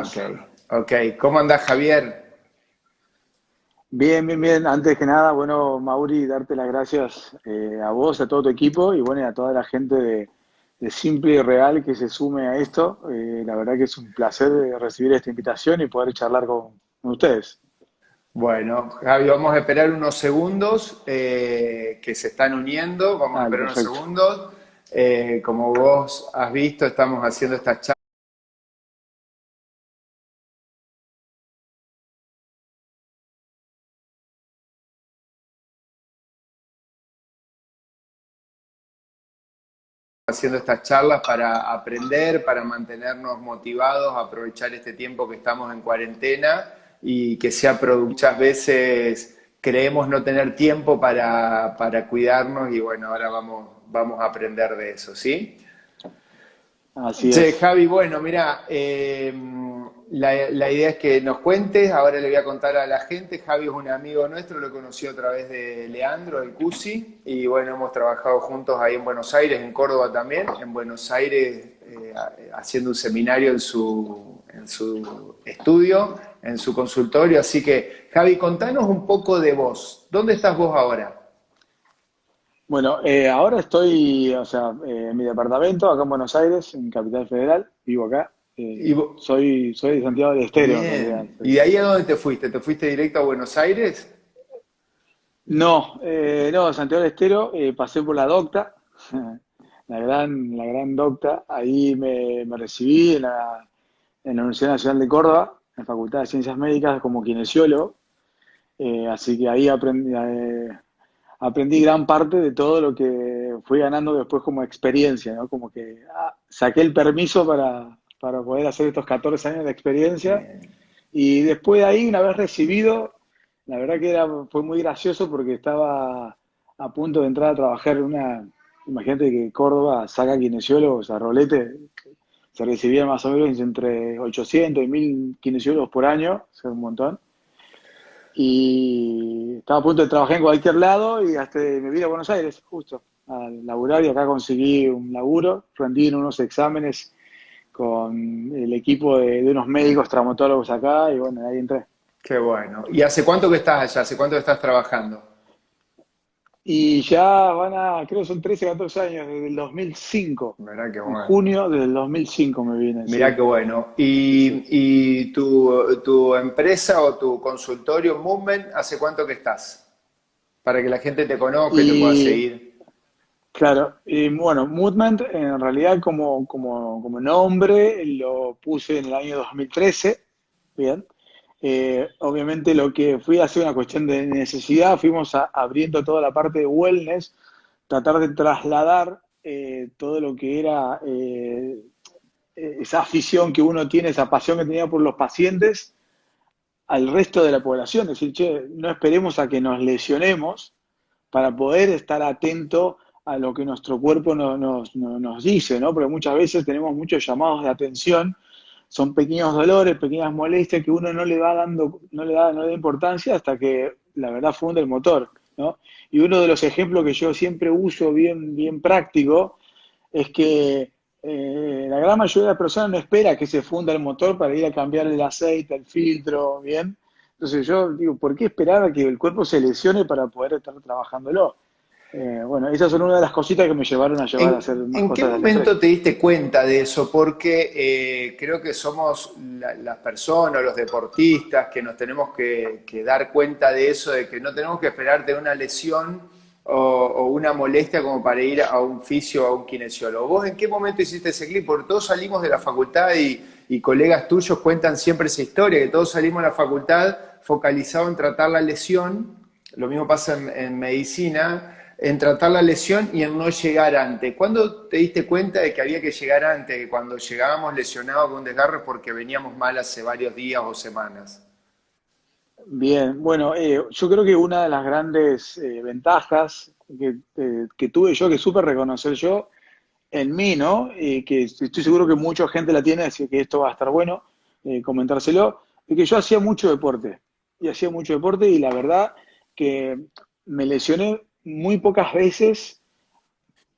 Ok, ok. ¿Cómo andás, Javier? Bien, bien, bien. Antes que nada, bueno, Mauri, darte las gracias a vos, a todo tu equipo y bueno, y a toda la gente de Simple y Real que se sume a esto. La verdad que es un placer recibir esta invitación y poder charlar con ustedes. Bueno, Javi, vamos a esperar unos segundos que se están uniendo. Vamos a Dale, esperar unos perfecto. segundos. Como vos has visto, estamos haciendo estas charlas, para aprender, para mantenernos motivados, aprovechar este tiempo que estamos en cuarentena y que sea productivo. Muchas veces creemos no tener tiempo para cuidarnos y bueno, ahora vamos a aprender de eso, ¿sí? Así Che, es. Javi, bueno, mira, la idea es que nos cuentes, ahora le voy a contar a la gente, Javi es un amigo nuestro, lo conocí a través de Leandro, el Cusi, y bueno, hemos trabajado juntos ahí en Buenos Aires, en Córdoba también, en Buenos Aires haciendo un seminario en su estudio, en su consultorio, así que Javi, contanos un poco de vos, ¿dónde estás vos ahora? Bueno, ahora estoy, o sea, en mi departamento, acá en Buenos Aires, en Capital Federal, vivo acá. Y Soy de Santiago del Estero, en realidad. bien, ¿y de ahí a dónde te fuiste? ¿Te fuiste directo a Buenos Aires? No, no, Santiago del Estero, pasé por la Docta, la gran Docta, ahí me recibí en la Universidad Nacional de Córdoba, en la Facultad de Ciencias Médicas como kinesiólogo, así que ahí aprendí gran parte de todo lo que fui ganando después como experiencia, ¿no? Como que saqué el permiso para poder hacer estos 14 años de experiencia Bien. y después de ahí, una vez recibido, la verdad que fue muy gracioso porque estaba a punto de entrar a trabajar en imagínate que Córdoba saca kinesiólogos a rolete, se recibían más o menos entre 800 y 1000 kinesiólogos por año, o sea, un montón. Y estaba a punto de trabajar en cualquier lado y hasta me vine a Buenos Aires, justo, a laburar y acá conseguí un laburo, rendí en unos exámenes con el equipo de unos médicos traumatólogos acá y bueno, ahí entré. Qué bueno. ¿Y hace cuánto que estás allá? ¿Hace cuánto que estás trabajando? Y ya creo que son 13 14 años, desde el 2005. Mirá qué En bueno. junio del 2005 me vine, Mirá sí. qué bueno. Sí, sí. ¿Y tu empresa o tu consultorio Movement, hace cuánto que estás? Para que la gente te conozca y te pueda Y seguir. claro, y bueno, Movement en realidad como nombre lo puse en el año 2013, bien. Obviamente lo que fui a hacer una cuestión de necesidad, fuimos abriendo toda la parte de wellness, tratar de trasladar todo lo que era esa afición que uno tiene, esa pasión que tenía por los pacientes al resto de la población. Decir, che, no esperemos a que nos lesionemos para poder estar atento a lo que nuestro cuerpo nos dice, ¿no? Porque muchas veces tenemos muchos llamados de atención, son pequeños dolores, pequeñas molestias que uno no le va dando, no le da importancia hasta que la verdad funde el motor, ¿no? Y uno de los ejemplos que yo siempre uso bien, bien práctico es que la gran mayoría de las personas no espera que se funda el motor para ir a cambiar el aceite, el filtro, ¿bien? Entonces yo digo, ¿por qué esperar a que el cuerpo se lesione para poder estar trabajándolo? Bueno, esas son una de las cositas que me llevaron a llevar a hacer más ¿En qué cosas de la empresa. momento te diste cuenta de eso? Porque creo que somos las personas, los deportistas, que nos tenemos que dar cuenta de eso, de que no tenemos que esperar de una lesión o una molestia como para ir a un fisio o a un kinesiólogo. ¿Vos en qué momento hiciste ese clic? Porque todos salimos de la facultad y colegas tuyos cuentan siempre esa historia, que todos salimos de la facultad focalizados en tratar la lesión. Lo mismo pasa en medicina, en tratar la lesión y en no llegar antes. ¿Cuándo te diste cuenta de que había que llegar antes, que cuando llegábamos lesionados con un desgarre porque veníamos mal hace varios días o semanas? Bien, bueno, yo creo que una de las grandes ventajas que tuve yo, que supe reconocer yo en mí, ¿no? Que estoy seguro que mucha gente la tiene, así que esto va a estar bueno comentárselo, es que yo hacía mucho deporte, y hacía mucho deporte y la verdad que me lesioné muy pocas veces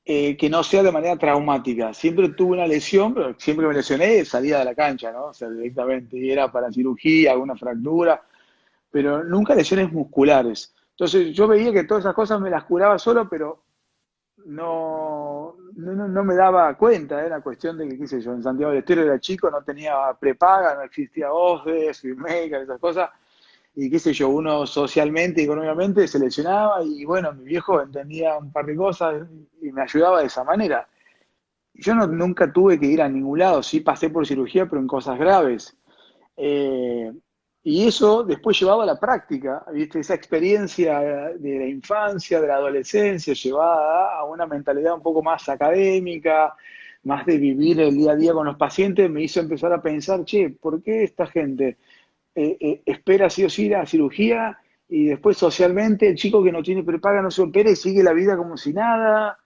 que no sea de manera traumática. Siempre tuve una lesión, pero siempre que me lesioné salía de la cancha, ¿no? O sea, directamente, y era para cirugía, alguna fractura, pero nunca lesiones musculares. Entonces yo veía que todas esas cosas me las curaba solo, pero no me daba cuenta, era cuestión de que, qué sé yo, en Santiago del Estero era chico, no tenía prepaga, no existía OSDE, Swissmedical, esas cosas, y qué sé yo, uno socialmente y económicamente se lesionaba, y bueno, mi viejo entendía un par de cosas y me ayudaba de esa manera. Yo nunca tuve que ir a ningún lado, sí pasé por cirugía, pero en cosas graves. Eh, y eso después llevado a la práctica, ¿viste? Esa experiencia de la infancia, de la adolescencia, llevada a una mentalidad un poco más académica, más de vivir el día a día con los pacientes, me hizo empezar a pensar, che, ¿por qué esta gente espera sí o sí la cirugía y después socialmente el chico que no tiene prepaga no se opera y sigue la vida como si nada?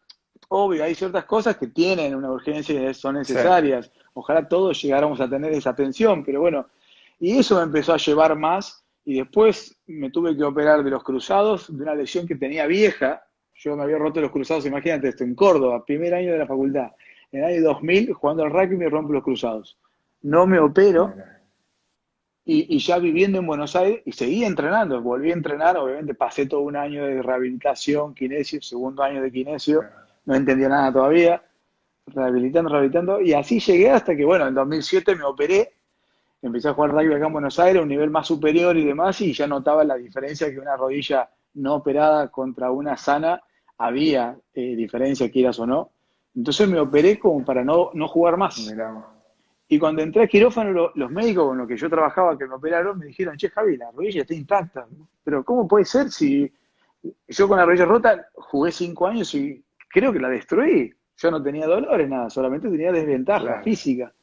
Obvio, hay ciertas cosas que tienen una urgencia y son Sí. necesarias. Ojalá todos llegáramos a tener esa atención, pero bueno, y eso me empezó a llevar más y después me tuve que operar de los cruzados, de una lesión que tenía vieja. Yo me había roto los cruzados, imagínate esto, en Córdoba, primer año de la facultad. En el año 2000, jugando al rugby, me rompo los cruzados. No me opero Mira. y ya viviendo en Buenos Aires, y seguí entrenando, volví a entrenar, obviamente pasé todo un año de rehabilitación, kinesio, segundo año de kinesio, no entendía nada todavía, rehabilitando, y así llegué hasta que, bueno, en 2007 me operé, empecé a jugar rugby acá en Buenos Aires, a un nivel más superior y demás, y ya notaba la diferencia que una rodilla no operada contra una sana, había diferencia, quieras o no. Entonces me operé como para no jugar más. Mirá vos. Y cuando entré al quirófano, los médicos con los que yo trabajaba, que me operaron, me dijeron, che, Javi, la rodilla está intacta. Pero ¿cómo puede ser si yo con la rodilla rota jugué 5 años y creo que la destruí? Yo no tenía dolores, nada, solamente tenía desventaja Claro. física.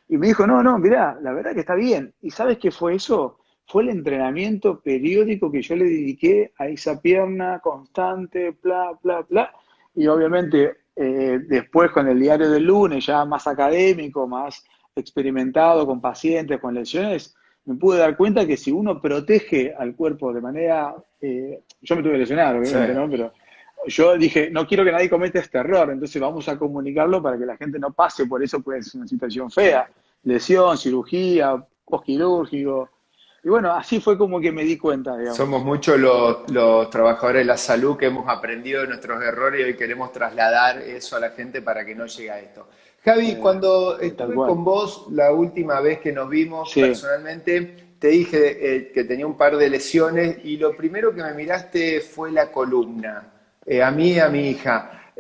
Y me dijo, no, mirá, la verdad que está bien. ¿Y sabes qué fue eso? Fue el entrenamiento periódico que yo le dediqué a esa pierna constante, bla, bla, bla. Y obviamente después con el diario del lunes, ya más académico, más experimentado con pacientes, con lesiones, me pude dar cuenta que si uno protege al cuerpo de manera, yo me tuve que lesionar, Sí. obviamente, ¿no? Pero yo dije, no quiero que nadie cometa este error, entonces vamos a comunicarlo para que la gente no pase por eso, pues es una situación fea, lesión, cirugía, postquirúrgico. Y bueno, así fue como que me di cuenta, Somos digamos. muchos los trabajadores de la salud que hemos aprendido de nuestros errores y hoy queremos trasladar eso a la gente para que no llegue a esto. Javi, cuando Tal estuve cual. con vos la última vez que nos vimos Sí, personalmente, te dije que tenía un par de lesiones y lo primero que me miraste fue la columna, a mí y a mi hija.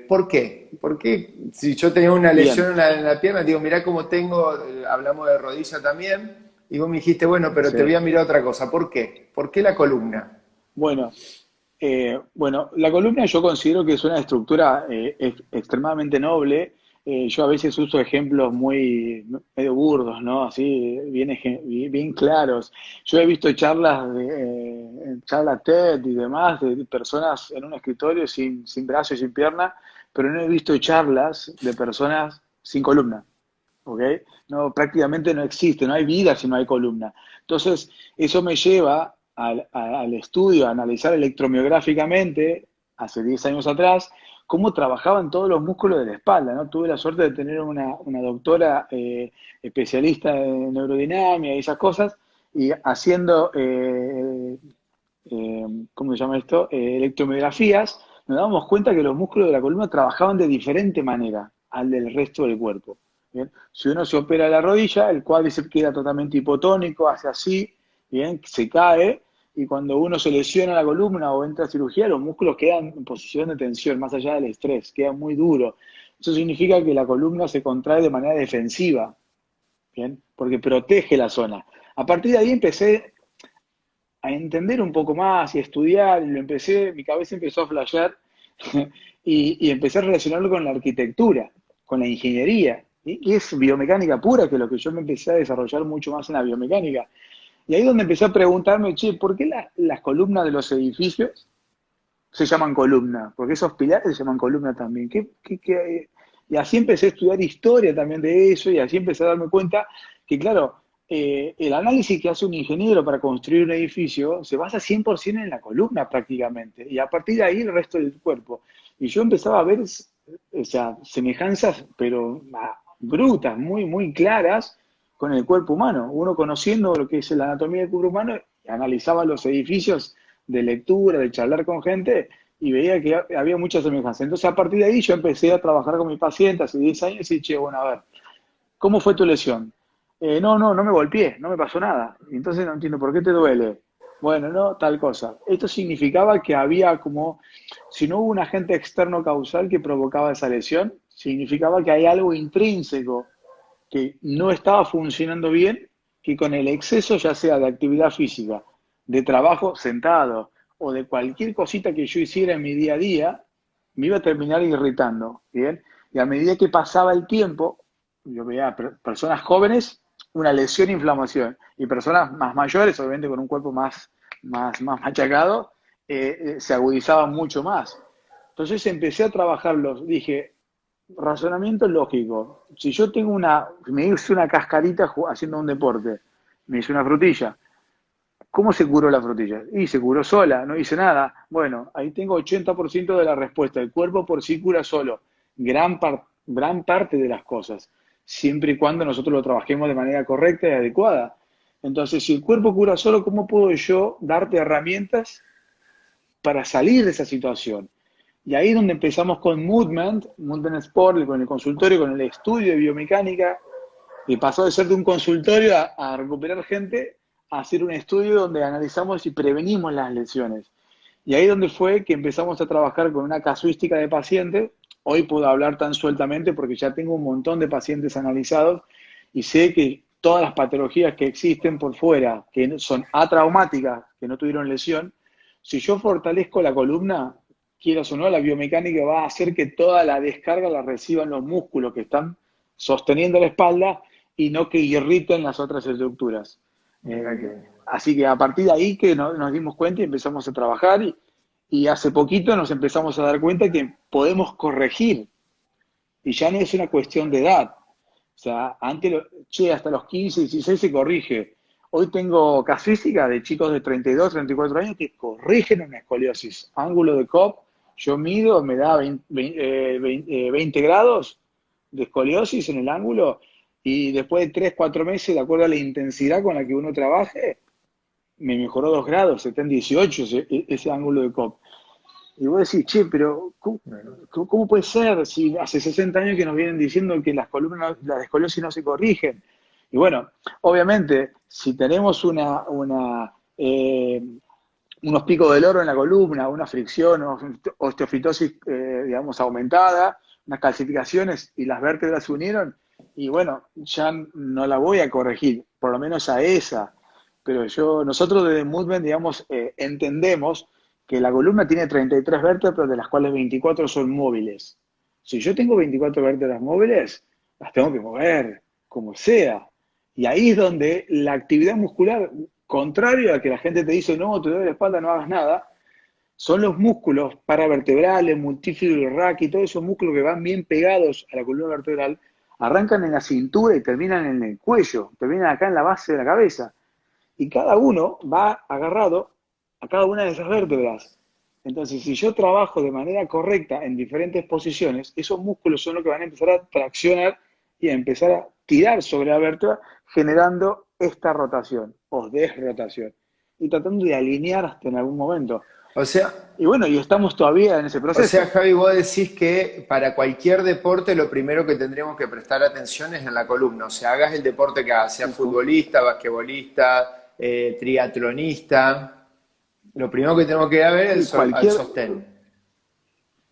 ¿Por qué? Porque si yo tenía una lesión bien, en la pierna, digo, mirá cómo tengo, hablamos de rodilla también. Y vos me dijiste, bueno, pero sí. te voy a mirar otra cosa. ¿Por qué? ¿Por qué la columna? Bueno, bueno, la columna yo considero que es una estructura extremadamente noble. Yo a veces uso ejemplos muy medio burdos, ¿no? Así, bien claros. Yo he visto charlas charlas TED y demás de personas en un escritorio sin brazo y sin pierna, pero no he visto charlas de personas sin columna. ¿Ok? No, prácticamente no existe, no hay vida si no hay columna. Entonces, eso me lleva al estudio, a analizar electromiográficamente, hace 10 años atrás, cómo trabajaban todos los músculos de la espalda, ¿no? Tuve la suerte de tener una doctora especialista en neurodinamia y esas cosas, y haciendo, ¿cómo se llama esto? Electromiografías, nos dábamos cuenta que los músculos de la columna trabajaban de diferente manera al del resto del cuerpo. ¿Bien? Si uno se opera la rodilla, el cuádriceps queda totalmente hipotónico, hace así, ¿bien? Se cae, y cuando uno se lesiona la columna o entra a cirugía, los músculos quedan en posición de tensión, más allá del estrés, quedan muy duros. Eso significa que la columna se contrae de manera defensiva, ¿bien? Porque protege la zona. A partir de ahí empecé a entender un poco más y a estudiar, y mi cabeza empezó a flashear y empecé a relacionarlo con la arquitectura, con la ingeniería, y es biomecánica pura, que es lo que yo me empecé a desarrollar mucho más en la biomecánica. Y ahí es donde empecé a preguntarme, che, ¿por qué las columnas de los edificios se llaman columna? Porque esos pilares se llaman columna también. Y así empecé a estudiar historia también de eso, y así empecé a darme cuenta que, claro, el análisis que hace un ingeniero para construir un edificio se basa 100% en la columna prácticamente, y a partir de ahí el resto del cuerpo. Y yo empezaba a ver, o sea, semejanzas, pero brutas, muy, muy claras con el cuerpo humano. Uno conociendo lo que es la anatomía del cuerpo humano, analizaba los edificios de lectura, de charlar con gente, y veía que había muchas semejanzas. Entonces, a partir de ahí, yo empecé a trabajar con mi paciente hace 10 años y, che, bueno, a ver, ¿cómo fue tu lesión? No me golpeé, no me pasó nada. Entonces no entiendo por qué te duele. Bueno, no, tal cosa. Esto significaba que había como, si no hubo un agente externo causal que provocaba esa lesión, significaba que hay algo intrínseco que no estaba funcionando bien, que con el exceso, ya sea de actividad física, de trabajo sentado o de cualquier cosita que yo hiciera en mi día a día, me iba a terminar irritando, ¿bien? Y a medida que pasaba el tiempo, yo veía personas jóvenes, una lesión e inflamación, y personas más mayores, obviamente con un cuerpo más machacado, se agudizaban mucho más. Entonces empecé a trabajarlos, dije, razonamiento lógico. Si yo tengo me hice una cascarita haciendo un deporte, me hice una frutilla. ¿Cómo se curó la frutilla? Y se curó sola, no hice nada. Bueno, ahí tengo 80% de la respuesta. El cuerpo por sí cura solo. Gran parte de las cosas, siempre y cuando nosotros lo trabajemos de manera correcta y adecuada. Entonces, si el cuerpo cura solo, ¿cómo puedo yo darte herramientas para salir de esa situación? Y ahí es donde empezamos con Movement Sport, con el consultorio, con el estudio de biomecánica, y pasó de ser de un consultorio a recuperar gente, a hacer un estudio donde analizamos y prevenimos las lesiones. Y ahí donde fue que empezamos a trabajar con una casuística de pacientes. Hoy puedo hablar tan sueltamente porque ya tengo un montón de pacientes analizados y sé que todas las patologías que existen por fuera, que son atraumáticas, que no tuvieron lesión, si yo fortalezco la columna, quieras o no, la biomecánica va a hacer que toda la descarga la reciban los músculos que están sosteniendo la espalda y no que irriten las otras estructuras. Mira que, Así que a partir de ahí que nos dimos cuenta y empezamos a trabajar y hace poquito nos empezamos a dar cuenta que podemos corregir y ya no es una cuestión de edad. O sea, antes, hasta los 15, 16 se corrige. Hoy tengo casuística de chicos de 32, 34 años que corrigen una escoliosis. Ángulo de Cobb, yo mido, me da 20 grados de escoliosis en el ángulo y después de 3, 4 meses, de acuerdo a la intensidad con la que uno trabaje, me mejoró 2 grados, está en 18 ese ángulo de Cobb. Y vos decís, che, pero ¿cómo puede ser si hace 60 años que nos vienen diciendo que las columnas, las escoliosis no se corrigen? Y bueno, obviamente, si tenemos unos picos del oro en la columna, una fricción, osteofitosis, digamos, aumentada, unas calcificaciones y las vértebras se unieron, y bueno, ya no la voy a corregir, por lo menos a esa. Pero nosotros desde Movement, digamos, entendemos que la columna tiene 33 vértebras, de las cuales 24 son móviles. Si yo tengo 24 vértebras móviles, las tengo que mover, como sea. Y ahí es donde la actividad muscular, contrario a que la gente te dice, no, te duele la espalda, no hagas nada, son los músculos paravertebrales, multífido raquí, todos esos músculos que van bien pegados a la columna vertebral, arrancan en la cintura y terminan en el cuello, terminan acá en la base de la cabeza. Y cada uno va agarrado a cada una de esas vértebras. Entonces, si yo trabajo de manera correcta en diferentes posiciones, esos músculos son los que van a empezar a traccionar y a empezar a tirar sobre la vértebra, generando esta rotación o desrotación. Y tratando de alinear hasta en algún momento. o sea, Y bueno, y estamos todavía en ese o sea, proceso. Javi, vos decís que para cualquier deporte lo primero que tendríamos que prestar atención es en la columna. O sea, hagas el deporte que hagas, sea futbolista, basquetbolista, triatlonista. Lo primero que tenemos que ver es al Cualquier, sostén.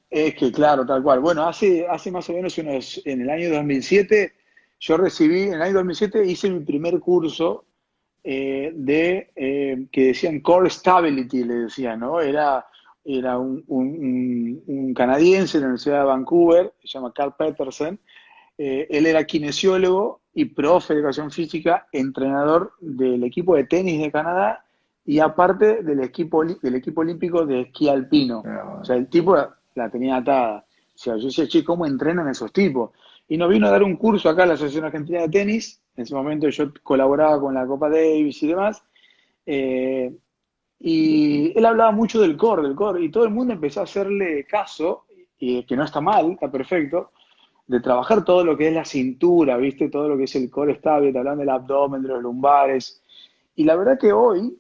Es que claro, tal cual. Bueno, hace más o menos en el año 2007, en el año 2007 hice mi primer curso que decían Core Stability, le decían, ¿no? Era un canadiense de la Universidad de Vancouver, se llama Carl Peterson. Él era kinesiólogo y profe de educación física, entrenador del equipo de tenis de Canadá y aparte del equipo olímpico de esquí alpino. O sea, el tipo la tenía atada. O sea, yo decía, che, ¿cómo entrenan esos tipos? Y nos vino a dar un curso acá a la Asociación Argentina de Tenis. En ese momento yo colaboraba con la Copa Davis y demás. Y él hablaba mucho del core, y todo el mundo empezó a hacerle caso y que no está mal, está perfecto, de trabajar todo lo que es la cintura, ¿viste? Todo lo que es el core stable, te hablan del abdomen, de los lumbares. Y la verdad que hoy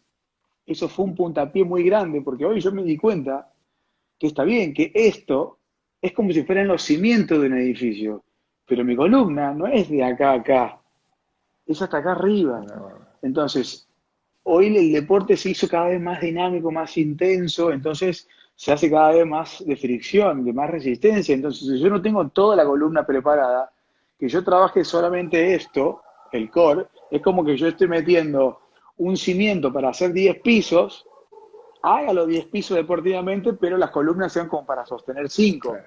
eso fue un puntapié muy grande, porque hoy yo me di cuenta que está bien, que esto es como si fueran los cimientos de un edificio, pero mi columna no es de acá a acá, es hasta acá arriba. No. Entonces, hoy el deporte se hizo cada vez más dinámico, más intenso, entonces se hace cada vez más de fricción, de más resistencia. Entonces, si yo no tengo toda la columna preparada, que yo trabaje solamente esto, el core, es como que yo estoy metiendo un cimiento para hacer 10 pisos, haga los 10 pisos deportivamente, pero las columnas sean como para sostener 5. Claro.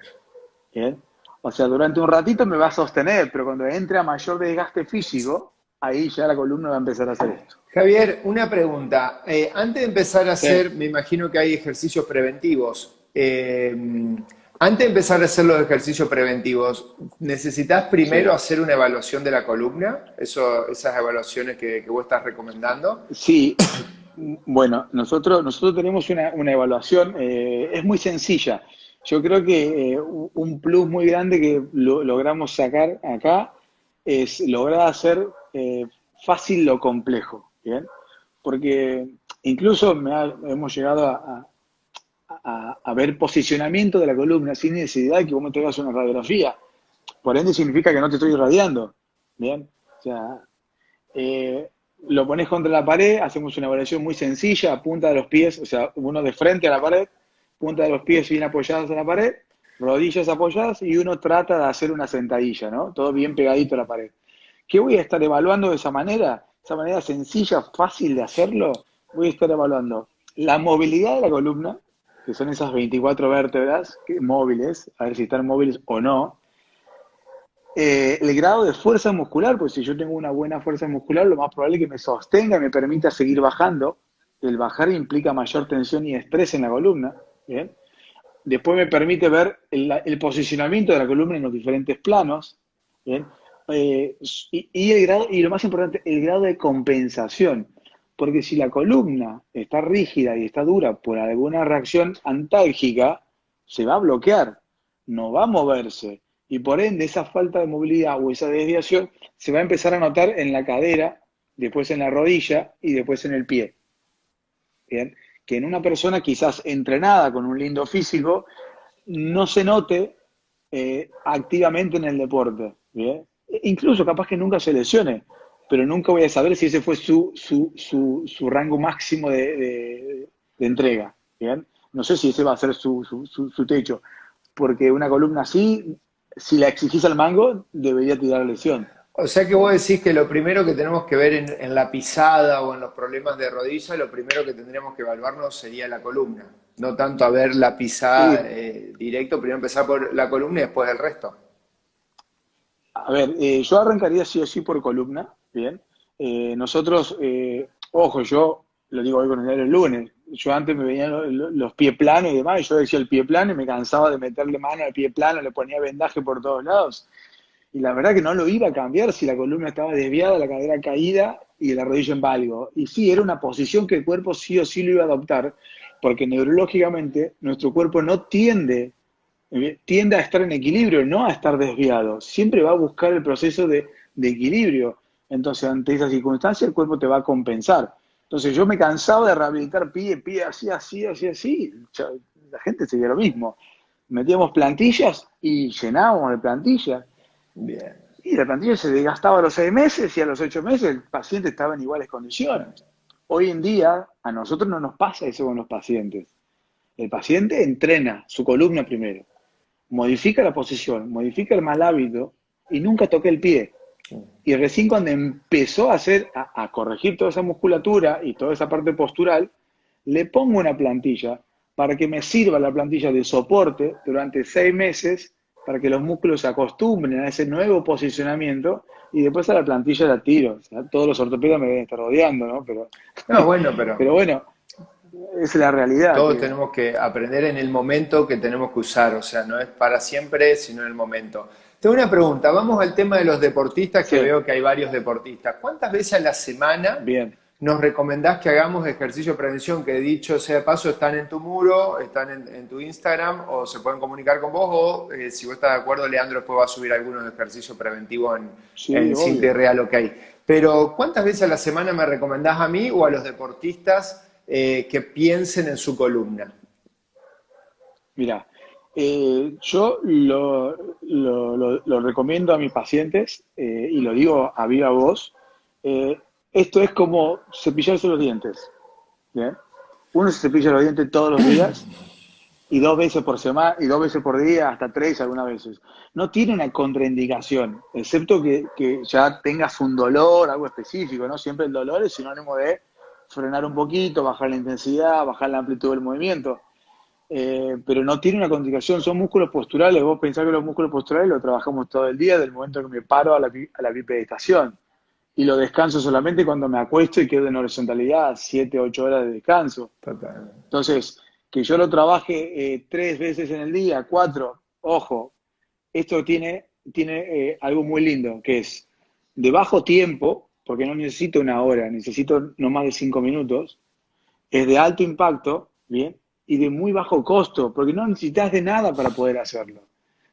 ¿Bien? O sea, durante un ratito me va a sostener, pero cuando entre a mayor desgaste físico, ahí ya la columna va a empezar a hacer esto. Javier, una pregunta. Antes de empezar a Sí, hacer, me imagino que hay ejercicios preventivos. Antes de empezar a hacer los ejercicios preventivos, ¿necesitas primero sí. hacer una evaluación de la columna? Esas evaluaciones que vos estás recomendando. Sí, bueno, nosotros tenemos una evaluación, es muy sencilla. Yo creo que un plus muy grande que logramos sacar acá es lograr hacer fácil lo complejo, ¿bien? Porque incluso hemos llegado a ver posicionamiento de la columna sin necesidad de que vos me traigas una radiografía. Por ende significa que no te estoy irradiando, ¿bien? O sea, eh, lo pones contra la pared, hacemos una evaluación muy sencilla, punta de los pies, o sea, uno de frente a la pared, punta de los pies bien apoyados en la pared, rodillas apoyadas y uno trata de hacer una sentadilla, ¿no? Todo bien pegadito a la pared. ¿Qué voy a estar evaluando de esa manera? Esa manera sencilla, fácil de hacerlo, voy a estar evaluando la movilidad de la columna, que son esas 24 vértebras móviles, a ver si están móviles o no, el grado de fuerza muscular, pues si yo tengo una buena fuerza muscular, lo más probable es que me sostenga y me permita seguir bajando. El bajar implica mayor tensión y estrés en la columna. ¿Bien? Después me permite ver el posicionamiento de la columna en los diferentes planos. ¿Bien? Y lo más importante, el grado de compensación. Porque si la columna está rígida y está dura por alguna reacción antálgica, se va a bloquear, no va a moverse. Y por ende, esa falta de movilidad o esa desviación se va a empezar a notar en la cadera, después en la rodilla y después en el pie. ¿Bien? Que en una persona quizás entrenada con un lindo físico no se note activamente en el deporte. ¿Bien? Incluso capaz que nunca se lesione, pero nunca voy a saber si ese fue su rango máximo de entrega. ¿Bien? No sé si ese va a ser su techo, porque una columna así, si la exigís al mango, debería tirar lesión. O sea que vos decís que lo primero que tenemos que ver en la pisada o en los problemas de rodilla, lo primero que tendríamos que evaluarnos sería la columna. No tanto a ver la pisada Y, directo, primero empezar por la columna y después el resto. a ver, yo arrancaría sí o sí por columna, ¿bien? Nosotros, ojo, yo lo digo hoy con el diario el lunes, yo antes me venían los pies planos y demás, y yo decía el pie plano y me cansaba de meterle mano al pie plano, le ponía vendaje por todos lados. Y la verdad que no lo iba a cambiar si la columna estaba desviada, la cadera caída y la rodilla en valgo. Y sí, era una posición que el cuerpo sí o sí lo iba a adoptar, porque neurológicamente nuestro cuerpo no tiende a estar en equilibrio, no a estar desviado. Siempre va a buscar el proceso de equilibrio. Entonces, ante esa circunstancia, el cuerpo te va a compensar. Entonces, yo me cansaba de rehabilitar pie, así, así, así, así. La gente seguía lo mismo. Metíamos plantillas y llenábamos de plantillas. Bien. Y la plantilla se desgastaba a los 6 meses y a los 8 meses el paciente estaba en iguales condiciones. Hoy en día a nosotros no nos pasa eso con los pacientes. El paciente entrena su columna primero, modifica la posición, modifica el mal hábito y nunca toca el pie. Y recién cuando empezó a corregir toda esa musculatura y toda esa parte postural, le pongo una plantilla para que me sirva la plantilla de soporte durante 6 meses para que los músculos se acostumbren a ese nuevo posicionamiento y después a la plantilla la tiro. O sea, todos los ortopedas me deben estar rodeando, ¿no? No, bueno, pero Pero bueno, esa es la realidad. todos tenemos que aprender en el momento que tenemos que usar, o sea, no es para siempre, sino en el momento. Tengo una pregunta, vamos al tema de los deportistas, que Sí, veo que hay varios deportistas. ¿Cuántas veces a la semana bien. nos recomendás que hagamos ejercicio de prevención, que dicho sea de paso, están en tu muro, están en tu Instagram, o se pueden comunicar con vos, o si vos estás de acuerdo, Leandro después va a subir algunos ejercicios preventivos Sí, en Simple y obvio. Real OK. Pero, ¿cuántas veces a la semana me recomendás a mí o a los deportistas que piensen en su columna? Mira, yo lo recomiendo a mis pacientes y lo digo a viva voz. Esto es como cepillarse los dientes. ¿Bien? Uno se cepilla los dientes todos los días y 2 veces por semana, y 2 veces por día, hasta 3 algunas veces. No tiene una contraindicación, excepto que ya tengas un dolor, algo específico, ¿no? Siempre el dolor es sinónimo de frenar un poquito, bajar la intensidad, bajar la amplitud del movimiento. Pero no tiene una contraindicación, son músculos posturales. Vos pensás que los músculos posturales los trabajamos todo el día, del momento que me paro a la bipedestación. Y lo descanso solamente cuando me acuesto y quedo en horizontalidad, 7, 8 horas de descanso. Total. Entonces, que yo lo trabaje 3 veces en el día, 4, ojo, esto tiene algo muy lindo, que es de bajo tiempo, porque no necesito una hora, necesito no más de 5 minutos, es de alto impacto, ¿bien? Y de muy bajo costo, porque no necesitas de nada para poder hacerlo.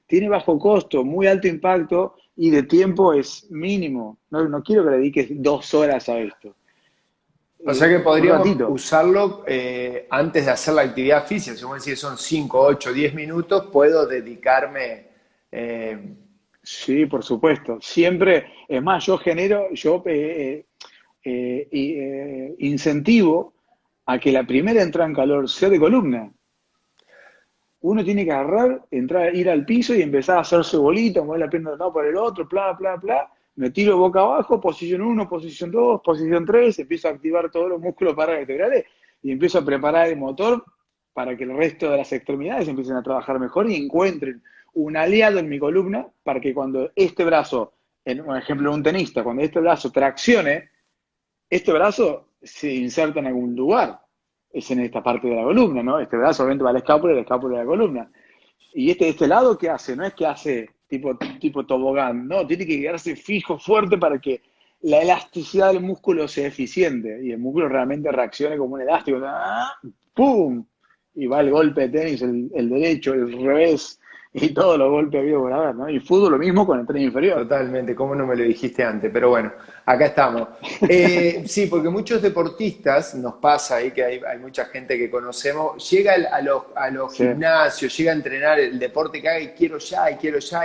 Tiene bajo costo, muy alto impacto y de tiempo es mínimo. No quiero que le dediques 2 horas a esto. O sea que Un podríamos ratito. usarlo antes de hacer la actividad física. Si vos decís son 5, 8, 10 minutos, puedo dedicarme. eh, Sí, por supuesto. Siempre, es más, yo incentivo a que la primera entrada en calor sea de columna. Uno tiene que agarrar, entrar, ir al piso y empezar a hacerse bolita, mover la pierna de un lado por el otro, bla, bla, bla. Me tiro boca abajo, posición uno, posición 2, posición 3, empiezo a activar todos los músculos paravertebrales y empiezo a preparar el motor para que el resto de las extremidades empiecen a trabajar mejor y encuentren un aliado en mi columna para que cuando este brazo, en un ejemplo de un tenista, cuando este brazo traccione, este brazo se inserta en algún lugar. Es en esta parte de la columna, ¿no? Este brazo obviamente va a la escápula de la columna. Y este lado, ¿qué hace? No es que hace tipo tobogán, no, tiene que quedarse fijo, fuerte para que la elasticidad del músculo sea eficiente y el músculo realmente reaccione como un elástico. ¡Ah! ¡Pum! Y va el golpe de tenis, el derecho, el revés y todos los golpes habidos por haber, ¿no? Y fútbol lo mismo con el tren inferior. Totalmente, ¿cómo no me lo dijiste antes? Pero bueno, acá estamos. Sí, porque muchos deportistas, nos pasa ahí que hay mucha gente que conocemos, llega a los Sí, gimnasios, llega a entrenar el deporte que haga y quiero ya,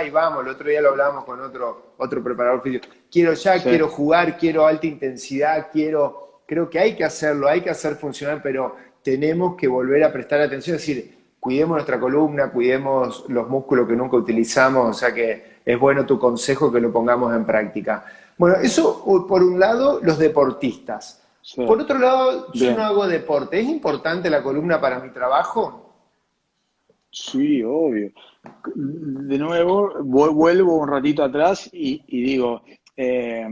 y vamos. El otro día lo hablábamos con otro preparador físico. Quiero ya, sí, quiero jugar, quiero alta intensidad, creo que hay que hacerlo, hay que hacer funcionar, pero tenemos que volver a prestar atención, es decir, cuidemos nuestra columna, cuidemos los músculos que nunca utilizamos, o sea que es bueno tu consejo que lo pongamos en práctica. Bueno, eso por un lado, los deportistas. sí. Por otro lado, yo no Bien. hago deporte. ¿Es importante la columna para mi trabajo? Sí, obvio. De nuevo, vuelvo un ratito atrás y digo, eh,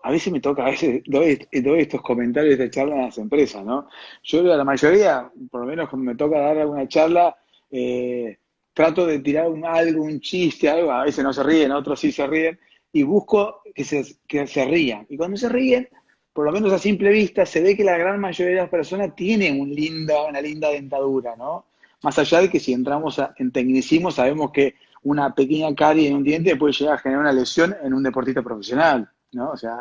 a veces me toca, a veces doy estos comentarios de charla en las empresas, ¿no? Yo a la mayoría, por lo menos cuando me toca dar alguna charla, eh, trato de tirar algo, un chiste, algo, a veces no se ríen, otros sí se ríen, y busco que se rían. Y cuando se ríen, por lo menos a simple vista, se ve que la gran mayoría de las personas tienen una linda dentadura, ¿no? Más allá de que si entramos en tecnicismo, sabemos que una pequeña carie en un diente puede llegar a generar una lesión en un deportista profesional, ¿no? O sea,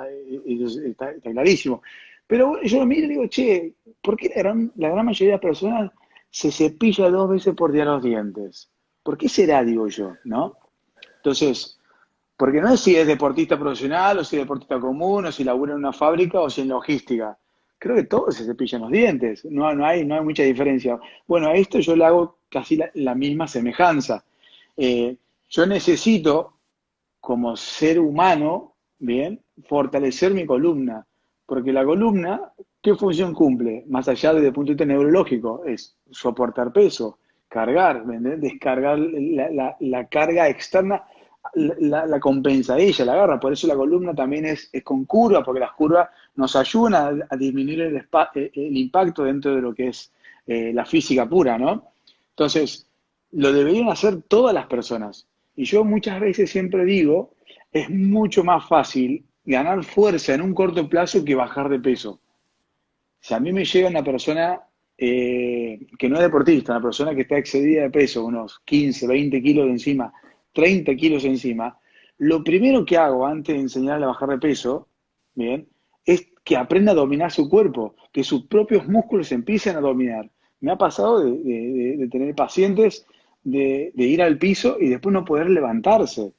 está clarísimo. Pero bueno, yo lo miro y digo, che, ¿por qué la gran mayoría de las personas se cepilla 2 veces por día los dientes? ¿Por qué será, digo yo, ¿no? Entonces, porque no es si es deportista profesional o si es deportista común o si labura en una fábrica o si en logística. Creo que todos se cepillan los dientes, no hay mucha diferencia. Bueno, a esto yo le hago casi la misma semejanza. Yo necesito, como ser humano, bien, fortalecer mi columna, porque la columna, ¿qué función cumple? Más allá desde el punto de vista neurológico, es soportar peso, cargar, ¿me entendés? Descargar la carga externa, la compensa ella, la agarra. Por eso la columna también es con curva, porque las curvas nos ayudan a disminuir el impacto dentro de lo que es la física pura, ¿no? Entonces, lo deberían hacer todas las personas. Y yo muchas veces siempre digo, es mucho más fácil ganar fuerza en un corto plazo que bajar de peso. Si a mí me llega una persona que no es deportista, una persona que está excedida de peso, unos 15, 20 kilos de encima, 30 kilos encima, lo primero que hago antes de enseñarle a bajar de peso, bien, es que aprenda a dominar su cuerpo, que sus propios músculos empiecen a dominar. Me ha pasado de tener pacientes de ir al piso y después no poder levantarse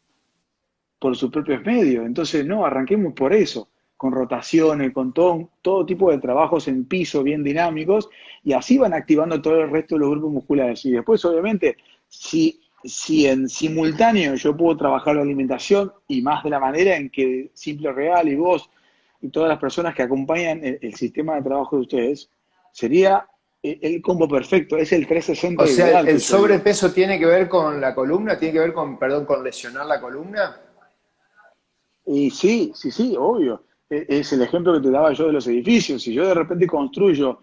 por sus propios medios. Entonces, no, arranquemos por eso, con rotaciones, con todo tipo de trabajos en piso bien dinámicos, y así van activando todo el resto de los grupos musculares. Y después, obviamente, si en simultáneo yo puedo trabajar la alimentación, y más de la manera en que Simple Real y vos y todas las personas que acompañan el sistema de trabajo de ustedes, sería el combo perfecto, es el O 360 sea, ideal el que yo digo. sobrepeso tiene que ver con la columna, tiene que ver con, perdón, con lesionar la columna. Y sí, sí, sí, obvio. Es el ejemplo que te daba yo de los edificios. Si yo de repente construyo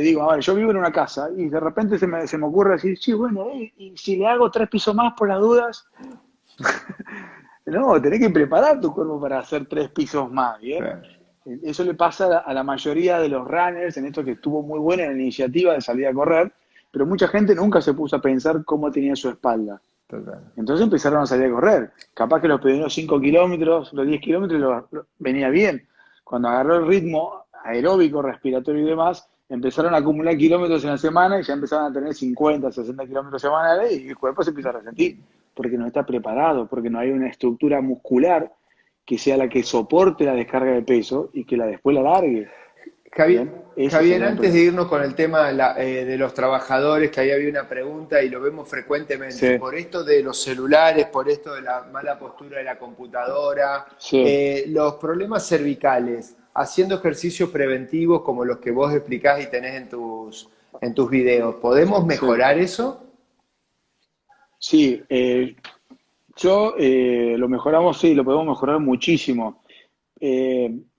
digo, a ver, yo vivo en una casa y de repente se me ocurre decir, sí, bueno, y si le hago 3 pisos más por las dudas, no, tenés que preparar tu cuerpo para hacer 3 pisos más, ¿bien? Claro. Eso le pasa a la mayoría de los runners, en esto que estuvo muy buena la iniciativa de salir a correr, pero mucha gente nunca se puso a pensar cómo tenía su espalda. Total. Entonces empezaron a salir a correr. Capaz que los primeros 5 kilómetros, los 10 kilómetros venía bien. Cuando agarró el ritmo aeróbico, respiratorio y demás, empezaron a acumular kilómetros en la semana y ya empezaron a tener 50, 60 kilómetros semanales y el cuerpo se empieza a resentir porque no está preparado, porque no hay una estructura muscular que sea la que soporte la descarga de peso y que después la largue. Javier, Bien, ese Javier, sería el antes de problema. irnos con el tema de los trabajadores, que ahí había una pregunta y lo vemos frecuentemente, Sí, por esto de los celulares, por esto de la mala postura de la computadora, sí, los problemas cervicales, haciendo ejercicios preventivos como los que vos explicás y tenés en tus videos, ¿podemos sí. mejorar eso? Sí, lo mejoramos, sí, lo podemos mejorar muchísimo.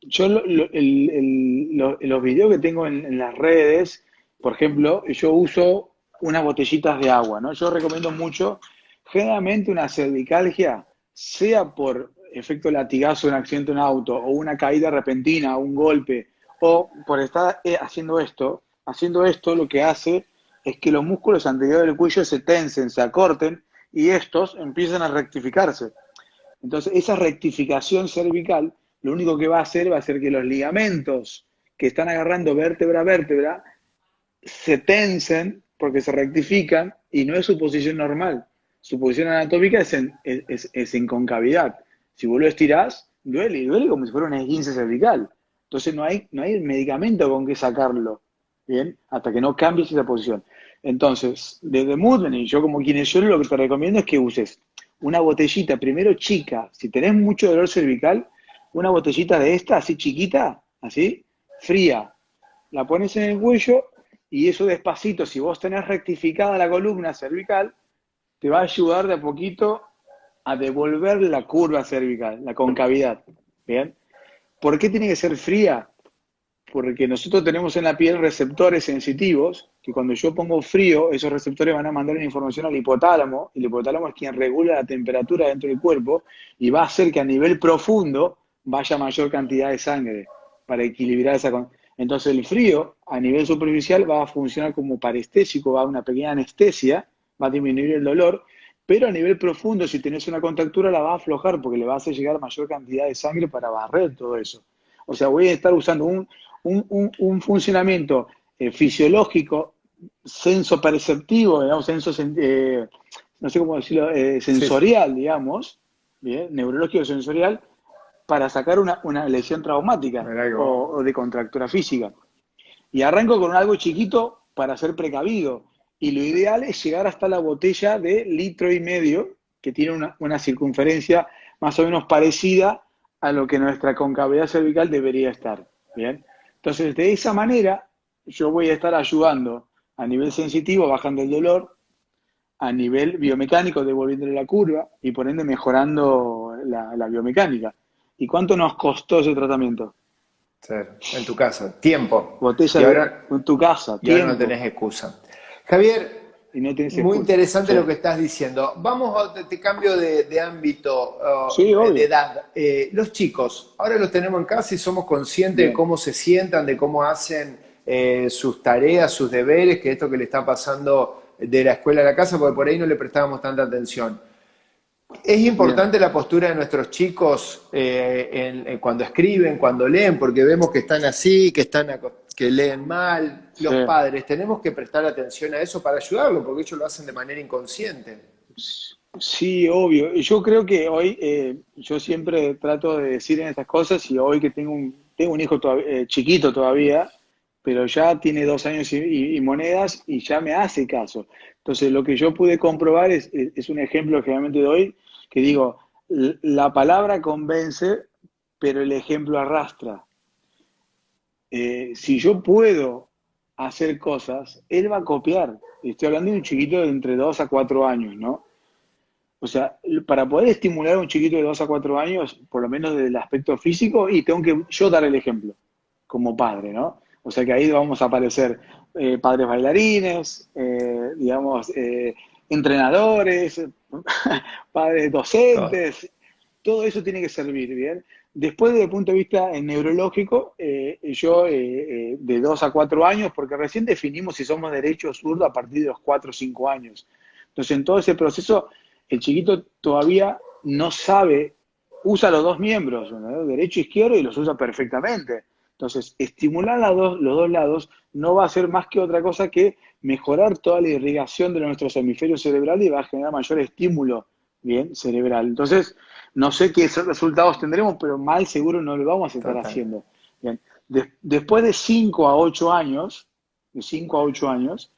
Yo los videos que tengo en las redes, por ejemplo, yo uso unas botellitas de agua, ¿no? Yo recomiendo mucho, generalmente una cervicalgia, sea por efecto latigazo en un accidente en auto, o una caída repentina, o un golpe, o por estar haciendo esto lo que hace es que los músculos anteriores del cuello se tensen, se acorten, y estos empiezan a rectificarse. Entonces, esa rectificación cervical, lo único que va a hacer que los ligamentos que están agarrando vértebra a vértebra se tensen porque se rectifican y no es su posición normal. Su posición anatómica es en concavidad. Si vos lo estirás, duele, y duele como si fuera un esguince cervical. Entonces no hay medicamento con que sacarlo, ¿bien? Hasta que no cambies esa posición. Entonces, desde Movement, y yo como kinesiólogo, lo que te recomiendo es que uses una botellita, primero chica, si tenés mucho dolor cervical, una botellita de esta, así chiquita, así, fría, la pones en el cuello y eso despacito, si vos tenés rectificada la columna cervical, te va a ayudar de a poquito a devolver la curva cervical, la concavidad. ¿Bien? ¿Por qué tiene que ser fría? Porque nosotros tenemos en la piel receptores sensitivos, que cuando yo pongo frío, esos receptores van a mandar una información al hipotálamo, y el hipotálamo es quien regula la temperatura dentro del cuerpo, y va a hacer que a nivel profundo vaya mayor cantidad de sangre para equilibrar esa. Entonces el frío a nivel superficial va a funcionar como parestésico, va a una pequeña anestesia, va a disminuir el dolor, pero a nivel profundo, si tenés una contractura, la va a aflojar porque le va a hacer llegar mayor cantidad de sangre para barrer todo eso. O sea, voy a estar usando un funcionamiento fisiológico, sensoperceptivo, digamos, no sé cómo decirlo, Sí, sí. sensorial, digamos, ¿bien? Neurológico sensorial, para sacar una lesión traumática Mirá que vos. o de contractura física. Y arranco con algo chiquito para ser precavido. Y lo ideal es llegar hasta la botella de 1,5 litros, que tiene una circunferencia más o menos parecida a lo que nuestra concavidad cervical debería estar. ¿Bien? Entonces, de esa manera, yo voy a estar ayudando a nivel sensitivo, bajando el dolor, a nivel biomecánico, devolviéndole la curva y por ende mejorando la biomecánica. ¿Y cuánto nos costó ese tratamiento? Cero. En tu casa. Tiempo. Botella Y ahora, en tu casa, y ahora no tiempo. tenés excusa. Javier, y no tenés Muy excusa. interesante Sí, lo que estás diciendo. Vamos, te cambio de ámbito, sí, de obvio. edad. Los chicos, ahora los tenemos en casa y somos conscientes de Bien. cómo se sientan, de cómo hacen sus tareas, sus deberes, que esto que le está pasando de la escuela a la casa, porque por ahí no le prestábamos tanta atención. Es Bien. importante la postura de nuestros chicos cuando escriben, cuando leen, porque vemos que están así, que leen mal. Sí. Los padres tenemos que prestar atención a eso para ayudarlos, porque ellos lo hacen de manera inconsciente. Sí, obvio. Y yo creo que hoy, yo siempre trato de decir en estas cosas, y hoy que tengo un hijo chiquito todavía, pero ya tiene 2 años y monedas y ya me hace caso. Entonces, lo que yo pude comprobar es un ejemplo que generalmente doy, que digo, la palabra convence, pero el ejemplo arrastra. Si yo puedo hacer cosas, él va a copiar. Estoy hablando de un chiquito de entre 2 a 4 años, ¿no? O sea, para poder estimular a un chiquito de 2 a 4 años, por lo menos desde el aspecto físico, y tengo que yo dar el ejemplo como padre, ¿no? O sea que ahí vamos a aparecer padres bailarines, digamos, entrenadores, padres Oh, docentes, todo eso tiene que servir, ¿bien? Después, desde el punto de vista neurológico, yo de 2 a 4 años, porque recién definimos si somos derecho o zurdo a partir de los 4 o 5 años. Entonces, en todo ese proceso, el chiquito todavía no sabe, usa los dos miembros, ¿no? Derecho e izquierdo, y los usa perfectamente. Entonces, estimular los dos lados no va a ser más que otra cosa que mejorar toda la irrigación de nuestros hemisferios cerebrales y va a generar mayor estímulo, bien, cerebral. Entonces, no sé qué resultados tendremos, pero mal seguro no lo vamos a estar total. haciendo. Bien. Después de 5 a 8 años, de 5 a 8 años,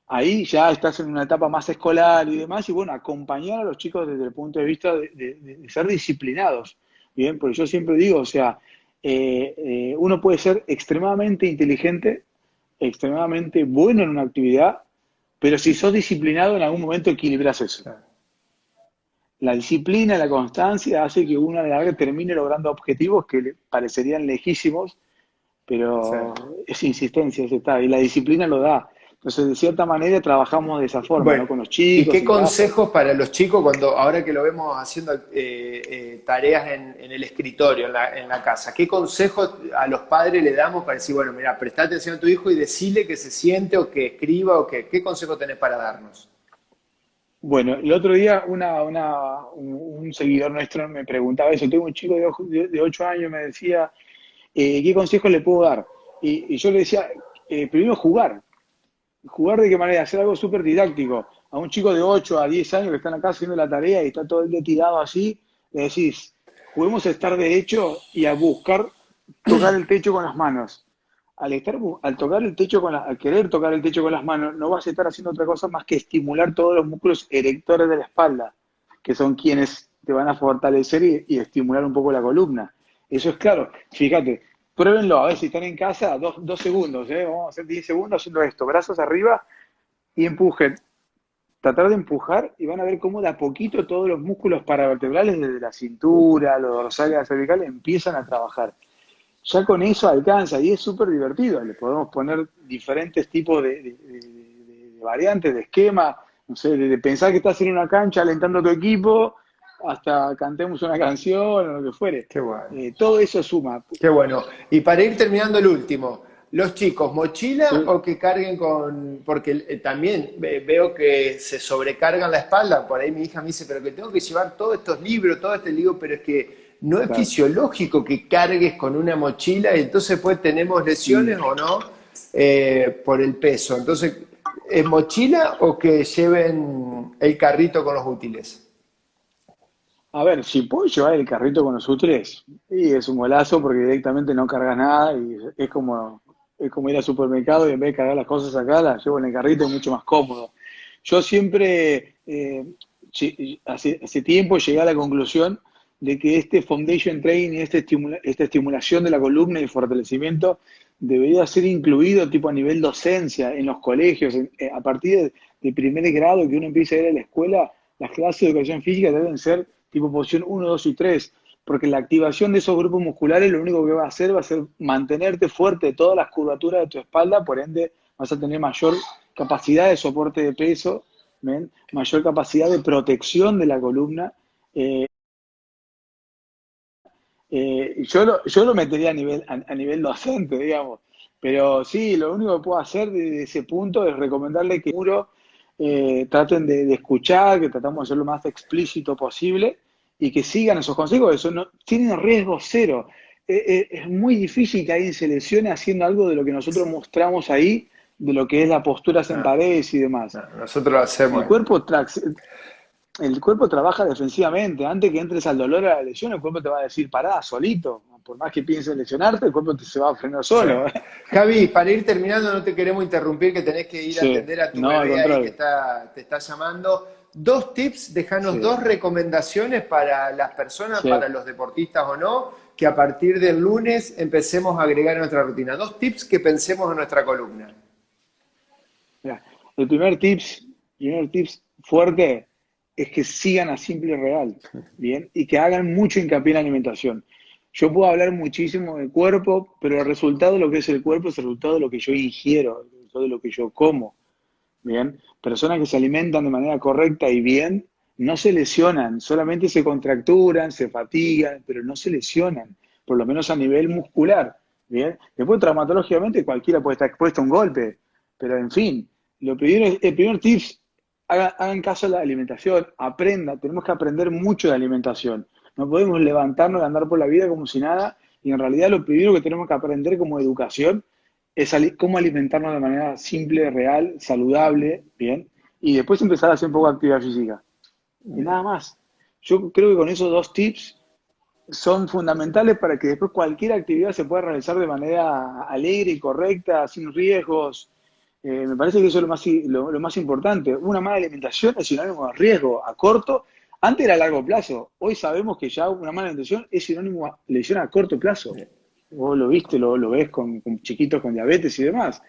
ahí ya estás en una etapa más escolar y demás, y bueno, acompañar a los chicos desde el punto de vista de ser disciplinados, ¿bien? Porque yo siempre digo, o sea, uno puede ser extremadamente inteligente, extremadamente bueno en una actividad, pero si sos disciplinado en algún momento equilibras eso. Claro. La disciplina, la constancia hace que uno a la larga termine logrando objetivos que le parecerían lejísimos, Sí. pero es insistencia, eso está, y la disciplina lo da. Entonces, de cierta manera, trabajamos de esa forma, Bueno, ¿no? Con los ¿y chicos qué en casa. consejos para los chicos cuando ahora que lo vemos haciendo tareas en el escritorio, en la casa? ¿Qué consejos a los padres le damos para decir, bueno, mira, presta atención a tu hijo y decirle que se siente o que escriba o qué consejo tenés para darnos? Bueno, el otro día un seguidor nuestro me preguntaba eso. Tengo un chico de 8 años, me decía, ¿qué consejos le puedo dar? Y yo le decía, primero jugar. ¿Jugar de qué manera? Hacer algo súper didáctico. A un chico de 8 a 10 años que está acá haciendo la tarea y está todo el día tirado así, le decís, juguemos a estar derecho y a buscar tocar el techo con las manos. Al tocar el techo al querer tocar el techo con las manos, no vas a estar haciendo otra cosa más que estimular todos los músculos erectores de la espalda, que son quienes te van a fortalecer y estimular un poco la columna. Eso es claro. Fíjate, pruébenlo, a ver si están en casa, 2 segundos, vamos a hacer 10 segundos haciendo esto, brazos arriba y empujen. Tratar de empujar y van a ver cómo de a poquito todos los músculos paravertebrales desde la cintura, los dorsales, la cervical empiezan a trabajar. Ya con eso alcanza y es súper divertido. Le podemos poner diferentes tipos de variantes, de esquema, no sé, de pensar que estás en una cancha alentando a tu equipo, hasta cantemos una canción o lo que fuere. Qué bueno. Todo eso suma. Qué bueno. Y para ir terminando el último, los chicos, ¿mochila Sí, o que carguen con...? Porque también veo que se sobrecargan la espalda. Por ahí mi hija me dice, pero que tengo que llevar todos estos libros, todo este libro, pero es que no es claro. fisiológico que cargues con una mochila y entonces pues tenemos lesiones Mm. o no por el peso. Entonces, ¿es mochila o que lleven el carrito con los útiles? A ver, si puedo llevar el carrito con los útiles, y es un golazo porque directamente no cargas nada y es como ir al supermercado y en vez de cargar las cosas acá, las llevo en el carrito, es mucho más cómodo. Yo siempre, hace tiempo llegué a la conclusión de que este foundation training, esta estimulación de la columna y fortalecimiento debería ser incluido tipo a nivel docencia en los colegios, a partir de primer grado que uno empiece a ir a la escuela, las clases de educación física deben ser tipo posición 1, 2 y 3, porque la activación de esos grupos musculares lo único que va a ser mantenerte fuerte de todas las curvaturas de tu espalda, por ende vas a tener mayor capacidad de soporte de peso, ¿ven? Mayor capacidad de protección de la columna. Eh, yo lo metería a nivel docente, digamos. Pero sí, lo único que puedo hacer desde ese punto es recomendarle que traten de escuchar, que tratamos de hacer lo más explícito posible y que sigan esos consejos. Eso no, tienen riesgo cero. Es muy difícil que alguien se lesione haciendo algo de lo que nosotros mostramos ahí, de lo que es la postura No, sentadez y demás. no, nosotros lo El hacemos. cuerpo, el cuerpo trabaja defensivamente. Antes que entres al dolor, a la lesión, el cuerpo te va a decir, pará, solito. Por más que pienses en lesionarte, el cuerpo se va a frenar Sí. solo. Javi, para ir terminando, no te queremos interrumpir, que tenés que ir a Sí, atender a tu no, al bebé ahí que contrario. te está llamando. Dos tips, dejanos Sí, dos recomendaciones para las personas, sí. para los deportistas o no, que a partir del lunes empecemos a agregar a nuestra rutina. Dos tips que pensemos en nuestra columna. Mira, el primer tips fuerte es que sigan a Simple y Real, ¿bien? Y que hagan mucho hincapié en la alimentación. Yo puedo hablar muchísimo del cuerpo, pero el resultado de lo que es el cuerpo es el resultado de lo que yo ingiero, el resultado de lo que yo como, ¿bien? Personas que se alimentan de manera correcta y bien no se lesionan, solamente se contracturan, se fatigan, pero no se lesionan, por lo menos a nivel muscular, ¿bien? Después, traumatológicamente, cualquiera puede estar expuesto a un golpe, pero en fin, el primer tips, hagan caso a la alimentación, tenemos que aprender mucho de alimentación. No podemos levantarnos y andar por la vida como si nada, y en realidad lo primero que tenemos que aprender como educación es cómo alimentarnos de manera simple, real, saludable, ¿bien? Y después empezar a hacer un poco de actividad física. Y nada más. Yo creo que con esos dos tips son fundamentales para que después cualquier actividad se pueda realizar de manera alegre y correcta, sin riesgos. Me parece que eso es lo más importante. Una mala alimentación es sinónimo de riesgo a corto, antes era a largo plazo. Hoy sabemos que ya una mala alimentación es sinónimo de lesión a corto plazo. Vos lo viste, lo ves con chiquitos con diabetes y demás.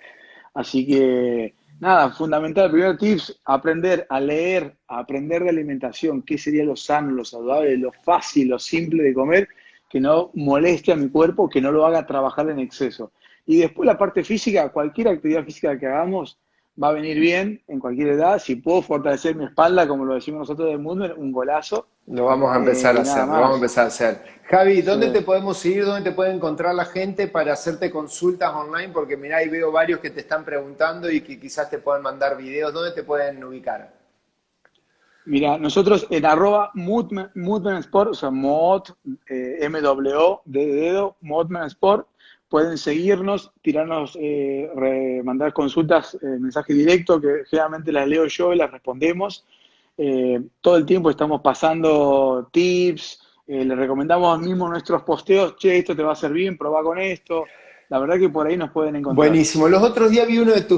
Así que, nada, fundamental. El primer tips, aprender a leer, a aprender de alimentación, qué sería lo sano, lo saludable, lo fácil, lo simple de comer, que no moleste a mi cuerpo, que no lo haga trabajar en exceso. Y después la parte física, cualquier actividad física que hagamos va a venir bien en cualquier edad. Si puedo fortalecer mi espalda, como lo decimos nosotros del mundo, un golazo. Lo vamos a empezar a Y nada hacer, lo vamos a más. empezar a hacer. Javi, Sí. ¿dónde te podemos seguir? ¿Dónde te puede encontrar la gente para hacerte consultas online? Porque mirá, ahí veo varios que te están preguntando y que quizás te puedan mandar videos. ¿Dónde te pueden ubicar? Mira, nosotros en @Movement Sport, o sea, MW de dedo, Movement Sport, pueden seguirnos, tirarnos, mandar consultas, mensaje directo, que generalmente las leo yo y las respondemos. Todo el tiempo estamos pasando tips, les recomendamos mismo nuestros posteos, che, esto te va a hacer bien, probá con esto. La verdad que por ahí nos pueden encontrar. Buenísimo. Los otros días vi uno de tus